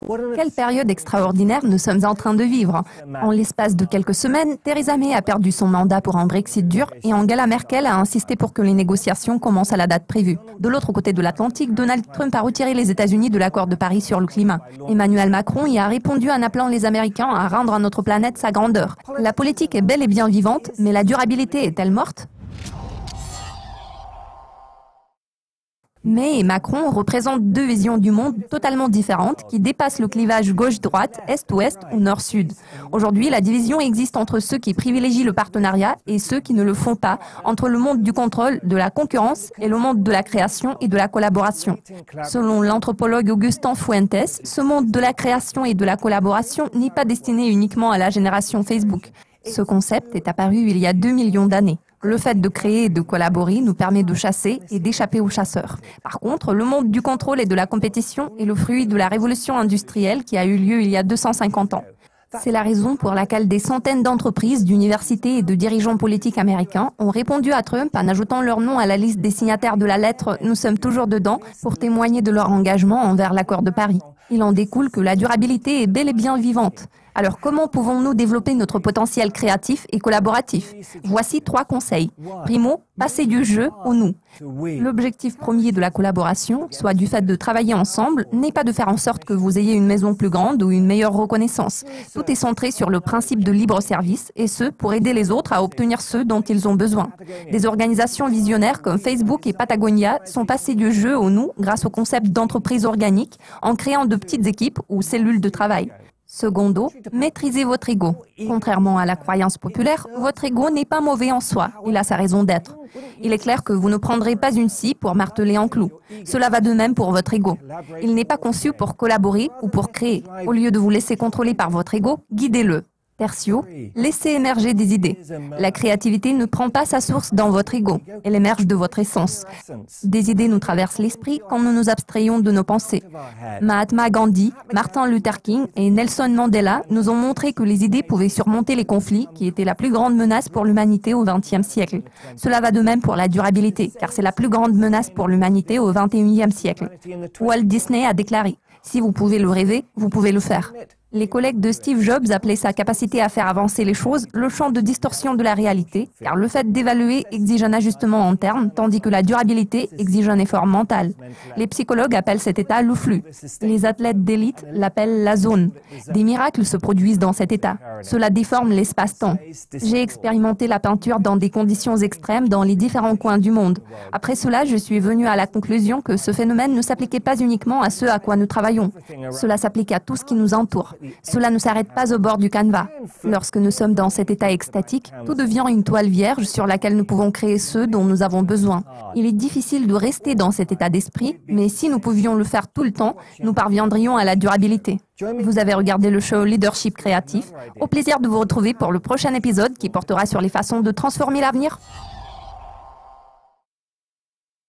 Quelle période extraordinaire nous sommes en train de vivre. En l'espace de quelques semaines, Theresa May a perdu son mandat pour un Brexit dur et Angela Merkel a insisté pour que les négociations commencent à la date prévue. De l'autre côté de l'Atlantique, Donald Trump a retiré les États-Unis de l'accord de Paris sur le climat. Emmanuel Macron y a répondu en appelant les Américains à rendre à notre planète sa grandeur. La politique est bel et bien vivante, mais la durabilité est-elle morte ? May et Macron représentent deux visions du monde totalement différentes qui dépassent le clivage gauche-droite, est-ouest ou nord-sud. Aujourd'hui, la division existe entre ceux qui privilégient le partenariat et ceux qui ne le font pas, entre le monde du contrôle, de la concurrence et le monde de la création et de la collaboration. Selon l'anthropologue Augustin Fuentes, ce monde de la création et de la collaboration n'est pas destiné uniquement à la génération Facebook. Ce concept est apparu il y a 2 millions d'années. Le fait de créer et de collaborer nous permet de chasser et d'échapper aux chasseurs. Par contre, le monde du contrôle et de la compétition est le fruit de la révolution industrielle qui a eu lieu il y a 250 ans. C'est la raison pour laquelle des centaines d'entreprises, d'universités et de dirigeants politiques américains ont répondu à Trump en ajoutant leur nom à la liste des signataires de la lettre « Nous sommes toujours dedans » pour témoigner de leur engagement envers l'accord de Paris. Il en découle que la durabilité est bel et bien vivante. Alors comment pouvons-nous développer notre potentiel créatif et collaboratif? Voici 3 conseils. Primo, passer du jeu au nous. L'objectif premier de la collaboration, soit du fait de travailler ensemble, n'est pas de faire en sorte que vous ayez une maison plus grande ou une meilleure reconnaissance. Tout est centré sur le principe de libre service, et ce, pour aider les autres à obtenir ce dont ils ont besoin. Des organisations visionnaires comme Facebook et Patagonia sont passées du jeu au nous grâce au concept d'entreprise organique en créant de petites équipes ou cellules de travail. Secondo, maîtrisez votre ego. Contrairement à la croyance populaire, votre ego n'est pas mauvais en soi, il a sa raison d'être. Il est clair que vous ne prendrez pas une scie pour marteler un clou. Cela va de même pour votre ego. Il n'est pas conçu pour collaborer ou pour créer. Au lieu de vous laisser contrôler par votre ego, guidez-le. Tertio, laissez émerger des idées. La créativité ne prend pas sa source dans votre ego, elle émerge de votre essence. Des idées nous traversent l'esprit quand nous nous abstrayons de nos pensées. Mahatma Gandhi, Martin Luther King et Nelson Mandela nous ont montré que les idées pouvaient surmonter les conflits qui étaient la plus grande menace pour l'humanité au XXe siècle. Cela va de même pour la durabilité, car c'est la plus grande menace pour l'humanité au XXIe siècle. Walt Disney a déclaré « Si vous pouvez le rêver, vous pouvez le faire ». Les collègues de Steve Jobs appelaient sa capacité à faire avancer les choses le champ de distorsion de la réalité, car le fait d'évaluer exige un ajustement en termes, tandis que la durabilité exige un effort mental. Les psychologues appellent cet état le flux. Les athlètes d'élite l'appellent la zone. Des miracles se produisent dans cet état. Cela déforme l'espace-temps. J'ai expérimenté la peinture dans des conditions extrêmes dans les différents coins du monde. Après cela, je suis venu à la conclusion que ce phénomène ne s'appliquait pas uniquement à ce à quoi nous travaillons. Cela s'applique à tout ce qui nous entoure. Cela ne s'arrête pas au bord du canevas. Lorsque nous sommes dans cet état extatique, tout devient une toile vierge sur laquelle nous pouvons créer ce dont nous avons besoin. Il est difficile de rester dans cet état d'esprit, mais si nous pouvions le faire tout le temps, nous parviendrions à la durabilité. Vous avez regardé le show Leadership Créatif. Au plaisir de vous retrouver pour le prochain épisode qui portera sur les façons de transformer l'avenir.